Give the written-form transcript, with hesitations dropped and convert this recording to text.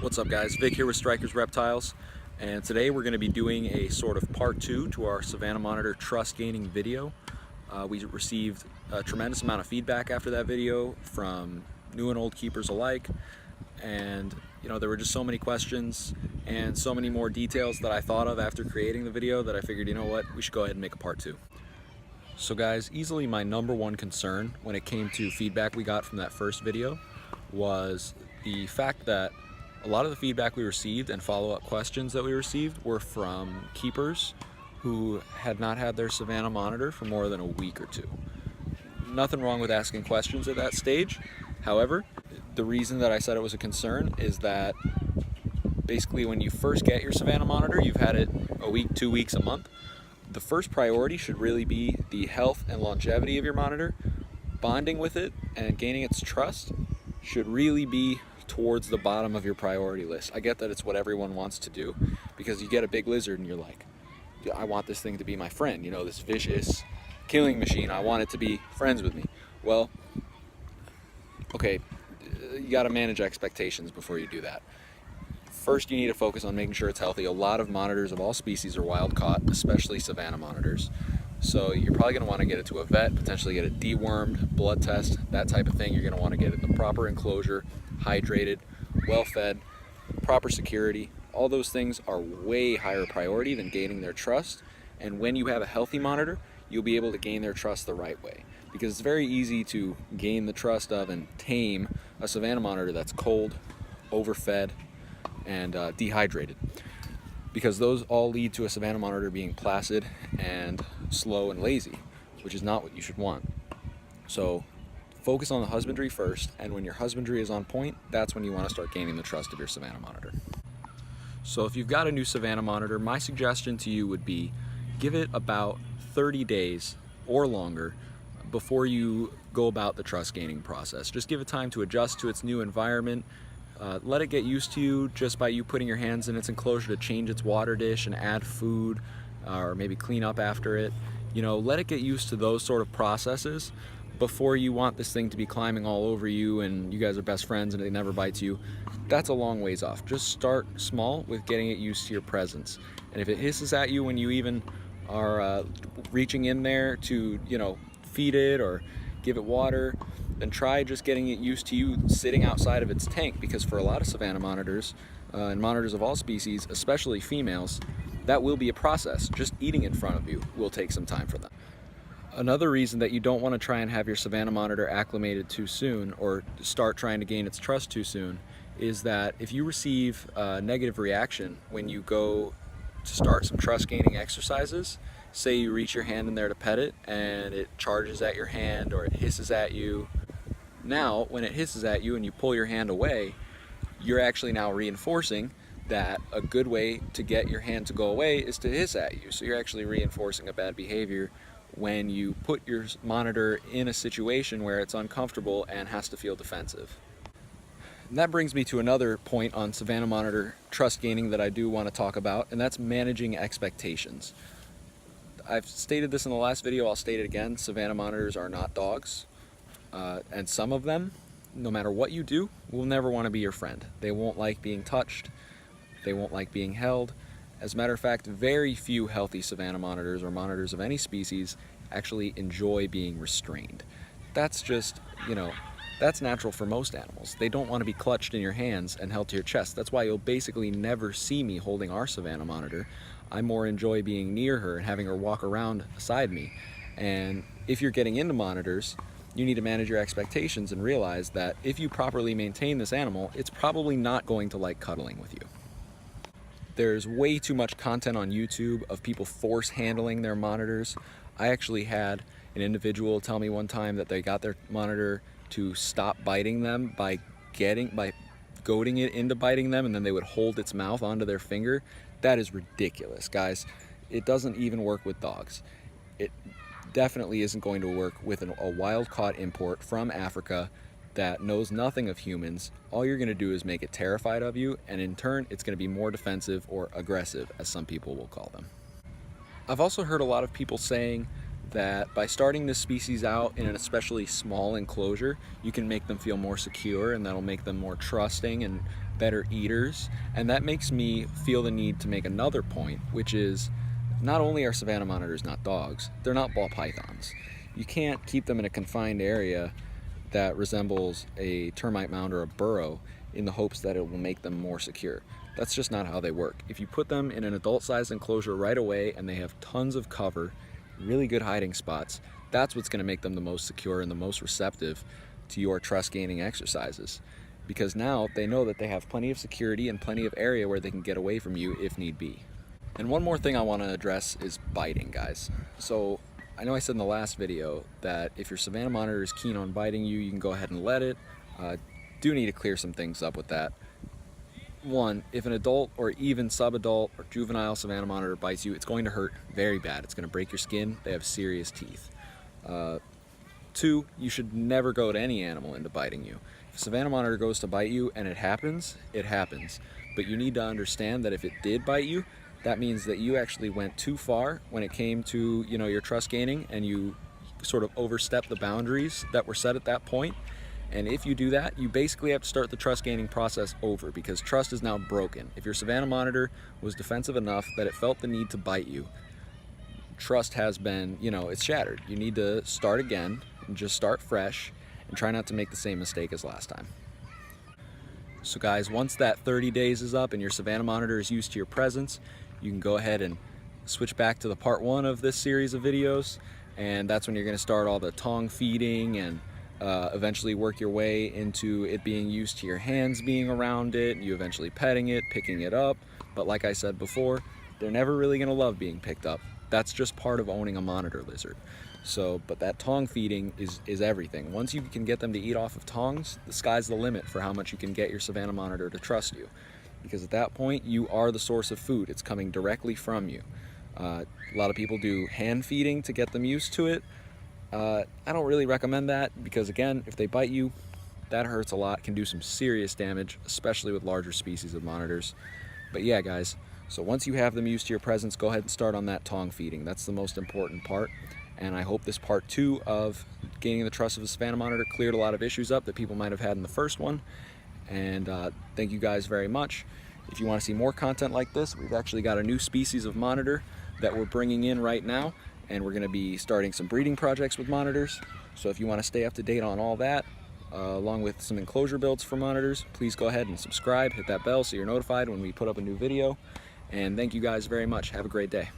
What's up guys, Vic here with Strikers Reptiles, and today we're going to be doing a sort of part 2 to our Savannah Monitor trust gaining video. We received a tremendous amount of feedback after that video from new and old keepers alike, and there were just so many questions and so many more details that I thought of after creating the video that I figured, you know what, we should go ahead and make a part 2. So guys, easily my number one concern when it came to feedback we got from that first video was the fact that a lot of the feedback we received and follow-up questions that we received were from keepers who had not had their Savannah Monitor for more than a week or two. Nothing wrong with asking questions at that stage. However, the reason that I said it was a concern is that basically when you first get your Savannah Monitor, you've had it a week, 2 weeks, a month. The first priority should really be the health and longevity of your monitor. Bonding with it and gaining its trust should really be towards the bottom of your priority list. I get that it's what everyone wants to do, because you get a big lizard and you're like, I want this thing to be my friend, this vicious killing machine. I want it to be friends with me. Well, okay, you got to manage expectations before you do that. First, you need to focus on making sure it's healthy. A lot of monitors of all species are wild caught, especially Savannah monitors. So you're probably going to want to get it to a vet, potentially get it dewormed, blood test, that type of thing. You're going to want to get it in the proper enclosure, hydrated, well fed, proper security. All those things are way higher priority than gaining their trust. And when you have a healthy monitor, you'll be able to gain their trust the right way. Because it's very easy to gain the trust of and tame a Savannah monitor that's cold, overfed, and dehydrated. Because those all lead to a Savannah monitor being placid and slow and lazy, which is not what you should want. So focus on the husbandry first, and when your husbandry is on point, that's when you want to start gaining the trust of your Savannah monitor. So if you've got a new Savannah monitor, my suggestion to you would be give it about 30 days or longer before you go about the trust gaining process. Just give it time to adjust to its new environment. Let it get used to you just by you putting your hands in its enclosure to change its water dish and add food, or maybe clean up after it. Let it get used to those sort of processes before you want this thing to be climbing all over you and you guys are best friends and it never bites you. That's a long ways off. Just start small with getting it used to your presence. And if it hisses at you when you even are reaching in there to, feed it or give it water, then try just getting it used to you sitting outside of its tank, because for a lot of Savannah monitors and monitors of all species, especially females, that will be a process. Just eating in front of you will take some time for them. Another reason that you don't want to try and have your Savannah monitor acclimated too soon or start trying to gain its trust too soon is that if you receive a negative reaction when you go to start some trust gaining exercises, say you reach your hand in there to pet it and it charges at your hand or it hisses at you. Now, when it hisses at you and you pull your hand away, you're actually now reinforcing that a good way to get your hand to go away is to hiss at you. So you're actually reinforcing a bad behavior when you put your monitor in a situation where it's uncomfortable and has to feel defensive. And that brings me to another point on Savannah monitor trust gaining that I do want to talk about, and that's managing expectations. I've stated this in the last video, I'll state it again. Savannah monitors are not dogs, and some of them, no matter what you do, will never want to be your friend. They won't like being touched, they won't like being held. As a matter of fact, very few healthy Savannah monitors or monitors of any species actually enjoy being restrained. That's just, that's natural for most animals. They don't want to be clutched in your hands and held to your chest. That's why you'll basically never see me holding our Savannah monitor. I more enjoy being near her and having her walk around beside me. And if you're getting into monitors, you need to manage your expectations and realize that if you properly maintain this animal, it's probably not going to like cuddling with you. There's way too much content on YouTube of people force handling their monitors. I actually had an individual tell me one time that they got their monitor to stop biting them by goading it into biting them, and then they would hold its mouth onto their finger. That is ridiculous, guys. It doesn't even work with dogs. It definitely isn't going to work with a wild-caught import from Africa that knows nothing of humans. All you're going to do is make it terrified of you, and in turn, it's going to be more defensive or aggressive, as some people will call them. I've also heard a lot of people saying that by starting this species out in an especially small enclosure, you can make them feel more secure, and that'll make them more trusting, and better eaters. And that makes me feel the need to make another point, which is not only are Savannah monitors not dogs, they're not ball pythons. You can't keep them in a confined area that resembles a termite mound or a burrow in the hopes that it will make them more secure. That's just not how they work. If you put them in an adult-sized enclosure right away and they have tons of cover, really good hiding spots, that's what's going to make them the most secure and the most receptive to your trust gaining exercises. Because now they know that they have plenty of security and plenty of area where they can get away from you if need be. And one more thing I want to address is biting, guys. So I know I said in the last video that if your Savannah monitor is keen on biting you, you can go ahead and let it. Do need to clear some things up with that. One, if an adult or even subadult or juvenile Savannah monitor bites you, it's going to hurt very bad. It's going to break your skin. They have serious teeth. Two, you should never goad any animal into biting you. If a Savannah monitor goes to bite you and it happens, it happens. But you need to understand that if it did bite you, that means that you actually went too far when it came to, your trust gaining, and you sort of overstepped the boundaries that were set at that point. And if you do that, you basically have to start the trust gaining process over, because trust is now broken. If your Savannah monitor was defensive enough that it felt the need to bite you, trust has been, it's shattered. You need to start again and just start fresh and try not to make the same mistake as last time. So guys, once that 30 days is up and your Savannah monitor is used to your presence, you can go ahead and switch back to the part 1 of this series of videos, and that's when you're going to start all the tongue feeding and eventually work your way into it being used to your hands being around it, you eventually petting it, picking it up. But like I said before, they're never really going to love being picked up. That's just part of owning a monitor lizard. But that tongue feeding is everything. Once you can get them to eat off of tongues, the sky's the limit for how much you can get your Savannah monitor to trust you. Because at that point, you are the source of food. It's coming directly from you. A lot of people do hand feeding to get them used to it. I don't really recommend that, because again, if they bite you, that hurts a lot, can do some serious damage, especially with larger species of monitors. But yeah, guys, so once you have them used to your presence, go ahead and start on that tongue feeding. That's the most important part. And I hope this part 2 of gaining the trust of a Savannah monitor cleared a lot of issues up that people might have had in the first one. And thank you guys very much. If you want to see more content like this, we've actually got a new species of monitor that we're bringing in right now, and we're going to be starting some breeding projects with monitors. So if you want to stay up to date on all that, along with some enclosure builds for monitors, please go ahead and subscribe, hit that bell so you're notified when we put up a new video. And thank you guys very much. Have a great day.